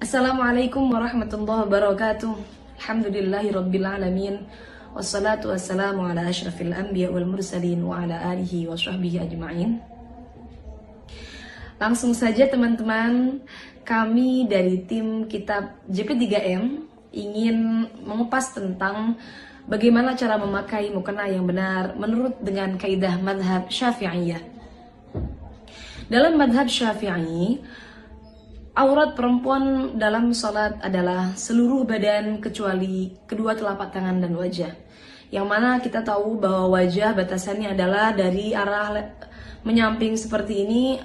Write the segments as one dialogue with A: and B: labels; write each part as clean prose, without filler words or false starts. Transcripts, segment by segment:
A: Assalamualaikum warahmatullahi wabarakatuh. Alhamdulillahirabbil alamin. Wassalatu wassalamu ala asyrafil anbiya wal mursalin wa ala alihi wa sahbihi ajma'in. Langsung saja teman-teman, kami dari tim kitab JP3M ingin mengupas tentang bagaimana cara memakai mukena yang benar menurut dengan kaidah madhab Syafi'iyah. Dalam madhab Syafi'i, aurat perempuan dalam salat adalah seluruh badan kecuali kedua telapak tangan dan wajah. Yang mana kita tahu bahwa wajah batasannya adalah dari arah menyamping seperti ini,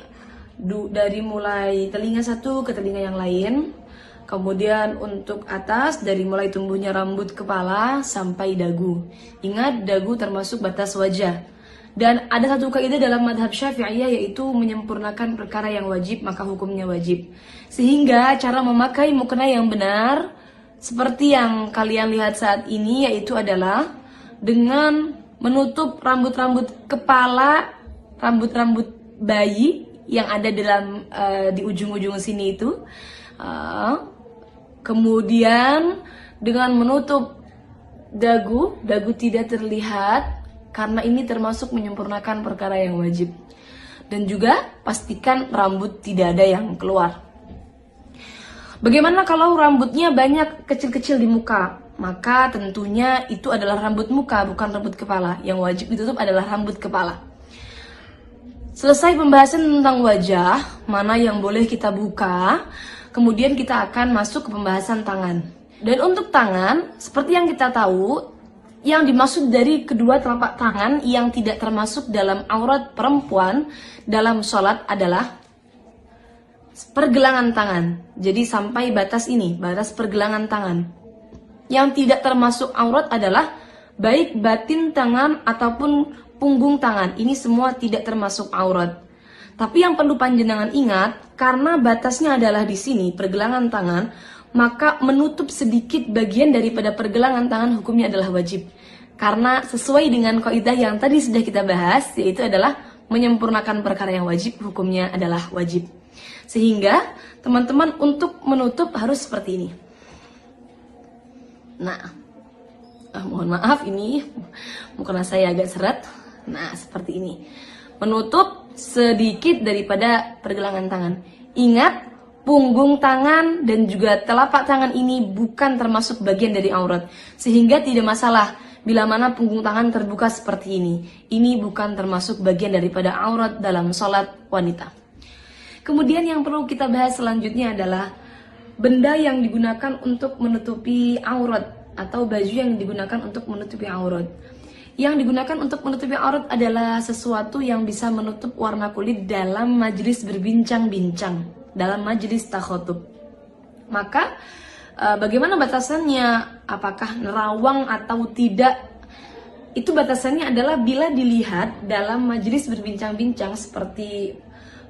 A: dari mulai telinga satu ke telinga yang lain. Kemudian untuk atas dari mulai tumbuhnya rambut kepala sampai dagu. Ingat, dagu termasuk batas wajah. Dan ada satu kaidah dalam madhab Syafi'iyah, yaitu menyempurnakan perkara yang wajib maka hukumnya wajib. Sehingga cara memakai mukena yang benar seperti yang kalian lihat saat ini, yaitu adalah dengan menutup rambut-rambut kepala, rambut-rambut bayi yang ada di ujung-ujung sini itu. Kemudian dengan menutup dagu tidak terlihat, karena ini termasuk menyempurnakan perkara yang wajib. Dan juga pastikan rambut tidak ada yang keluar. Bagaimana kalau rambutnya banyak kecil-kecil di muka? Maka tentunya itu adalah rambut muka, bukan rambut kepala. Yang wajib ditutup adalah rambut kepala. Selesai pembahasan tentang wajah, mana yang boleh kita buka, kemudian kita akan masuk ke pembahasan tangan. Dan untuk tangan, seperti yang kita tahu, yang dimaksud dari kedua telapak tangan yang tidak termasuk dalam aurat perempuan dalam sholat adalah pergelangan tangan. Jadi sampai batas ini, batas pergelangan tangan. Yang tidak termasuk aurat adalah baik batin tangan ataupun punggung tangan. Ini semua tidak termasuk aurat. Tapi yang perlu panjenengan ingat, karena batasnya adalah di sini, pergelangan tangan, maka menutup sedikit bagian daripada pergelangan tangan hukumnya adalah wajib. Karena sesuai dengan kaidah yang tadi sudah kita bahas, yaitu adalah menyempurnakan perkara yang wajib, hukumnya adalah wajib. Sehingga teman-teman untuk menutup harus seperti ini. Nah, mohon maaf ini mukena saya agak seret. Nah, seperti ini. Menutup sedikit daripada pergelangan tangan. Ingat, punggung tangan dan juga telapak tangan ini bukan termasuk bagian dari aurat. Sehingga tidak masalah bila mana punggung tangan terbuka seperti ini. Ini bukan termasuk bagian daripada aurat dalam sholat wanita. Kemudian yang perlu kita bahas selanjutnya adalah benda yang digunakan untuk menutupi aurat atau baju yang digunakan untuk menutupi aurat. Yang digunakan untuk menutupi aurat adalah sesuatu yang bisa menutup warna kulit dalam majelis berbincang-bincang, dalam majelis takhotub. Maka bagaimana batasannya? Apakah nerawang atau tidak? Itu batasannya adalah bila dilihat dalam majelis berbincang-bincang, seperti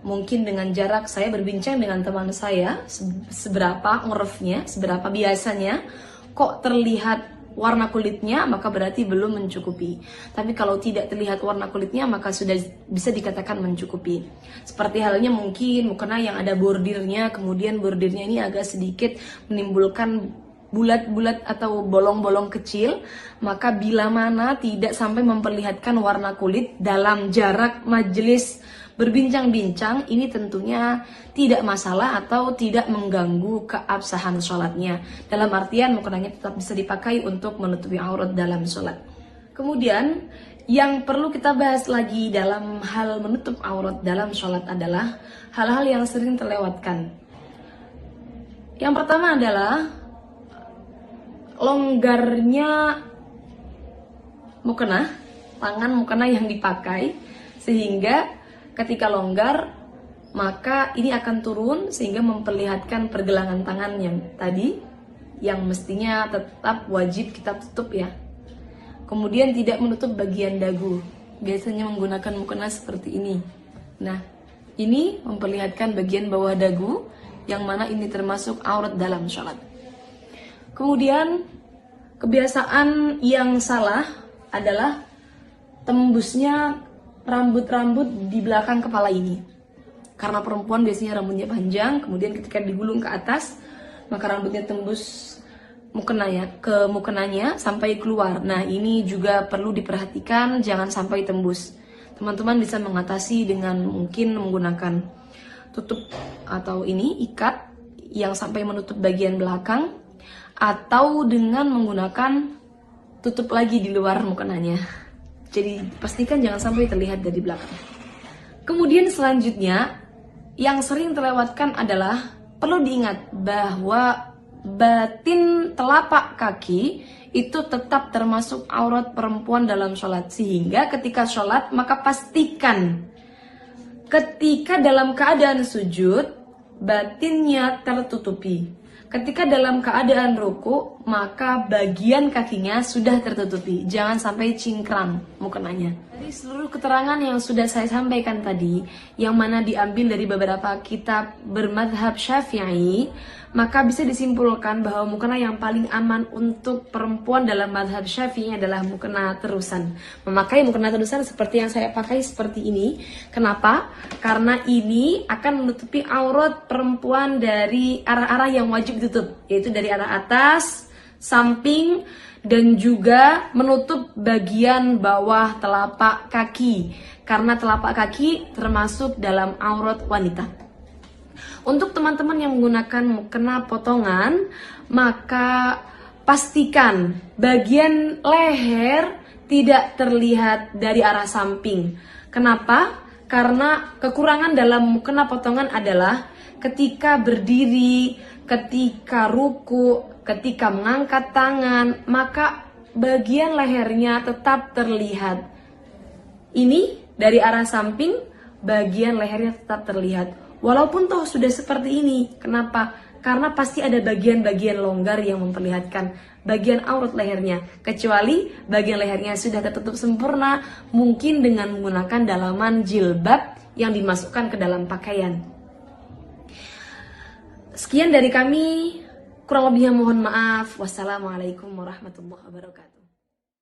A: mungkin dengan jarak saya berbincang dengan teman saya, seberapa ngurufnya, seberapa biasanya, kok terlihat warna kulitnya, maka berarti belum mencukupi. Tapi kalau tidak terlihat warna kulitnya, maka sudah bisa dikatakan mencukupi. Seperti halnya mungkin mukena yang ada bordirnya, kemudian bordirnya ini agak sedikit menimbulkan bulat-bulat atau bolong-bolong kecil, maka bila mana tidak sampai memperlihatkan warna kulit dalam jarak majelis berbincang-bincang, ini tentunya tidak masalah atau tidak mengganggu keabsahan sholatnya. Dalam artian mukenanya tetap bisa dipakai untuk menutupi aurat dalam sholat. Kemudian yang perlu kita bahas lagi dalam hal menutup aurat dalam sholat adalah hal-hal yang sering terlewatkan. Yang pertama adalah longgarnya mukena, tangan mukena yang dipakai, sehingga ketika longgar maka ini akan turun sehingga memperlihatkan pergelangan tangan yang tadi, yang mestinya tetap wajib kita tutup ya. Kemudian tidak menutup bagian dagu, biasanya menggunakan mukena seperti ini. Nah, ini memperlihatkan bagian bawah dagu, yang mana ini termasuk aurat dalam sholat. Kemudian kebiasaan yang salah adalah tembusnya rambut-rambut di belakang kepala ini. Karena perempuan biasanya rambutnya panjang, kemudian ketika digulung ke atas, maka rambutnya tembus ke mukenanya sampai keluar. Nah, ini juga perlu diperhatikan, jangan sampai tembus. Teman-teman bisa mengatasi dengan mungkin menggunakan tutup atau ini ikat yang sampai menutup bagian belakang, atau dengan menggunakan tutup lagi di luar mukenanya. Jadi pastikan jangan sampai terlihat dari belakang. Kemudian selanjutnya yang sering terlewatkan adalah perlu diingat bahwa batin telapak kaki itu tetap termasuk aurat perempuan dalam sholat. Sehingga ketika sholat maka pastikan ketika dalam keadaan sujud batinnya tertutupi. Ketika dalam keadaan ruku maka bagian kakinya sudah tertutupi. Jangan sampai cingkrang mukenanya. Dari seluruh keterangan yang sudah saya sampaikan tadi, yang mana diambil dari beberapa kitab bermadhab Syafi'i, maka bisa disimpulkan bahwa mukena yang paling aman untuk perempuan dalam madhab Syafi'i adalah mukena terusan. Memakai mukena terusan seperti yang saya pakai seperti ini. Kenapa? Karena ini akan menutupi aurat perempuan dari arah-arah yang wajib ditutup, yaitu dari arah atas, samping, dan juga menutup bagian bawah telapak kaki. Karena telapak kaki termasuk dalam aurat wanita. Untuk teman-teman yang menggunakan mukena potongan, maka pastikan bagian leher tidak terlihat dari arah samping. Kenapa? Karena kekurangan dalam mukena potongan adalah ketika berdiri, ketika ruku, ketika mengangkat tangan, maka bagian lehernya tetap terlihat. Ini dari arah samping, bagian lehernya tetap terlihat. Walaupun toh sudah seperti ini. Kenapa? Karena pasti ada bagian-bagian longgar yang memperlihatkan bagian aurat lehernya. Kecuali bagian lehernya sudah tertutup sempurna, mungkin dengan menggunakan dalaman jilbab yang dimasukkan ke dalam pakaian. Sekian dari kami, kurang lebihnya mohon maaf. Wassalamualaikum warahmatullahi wabarakatuh.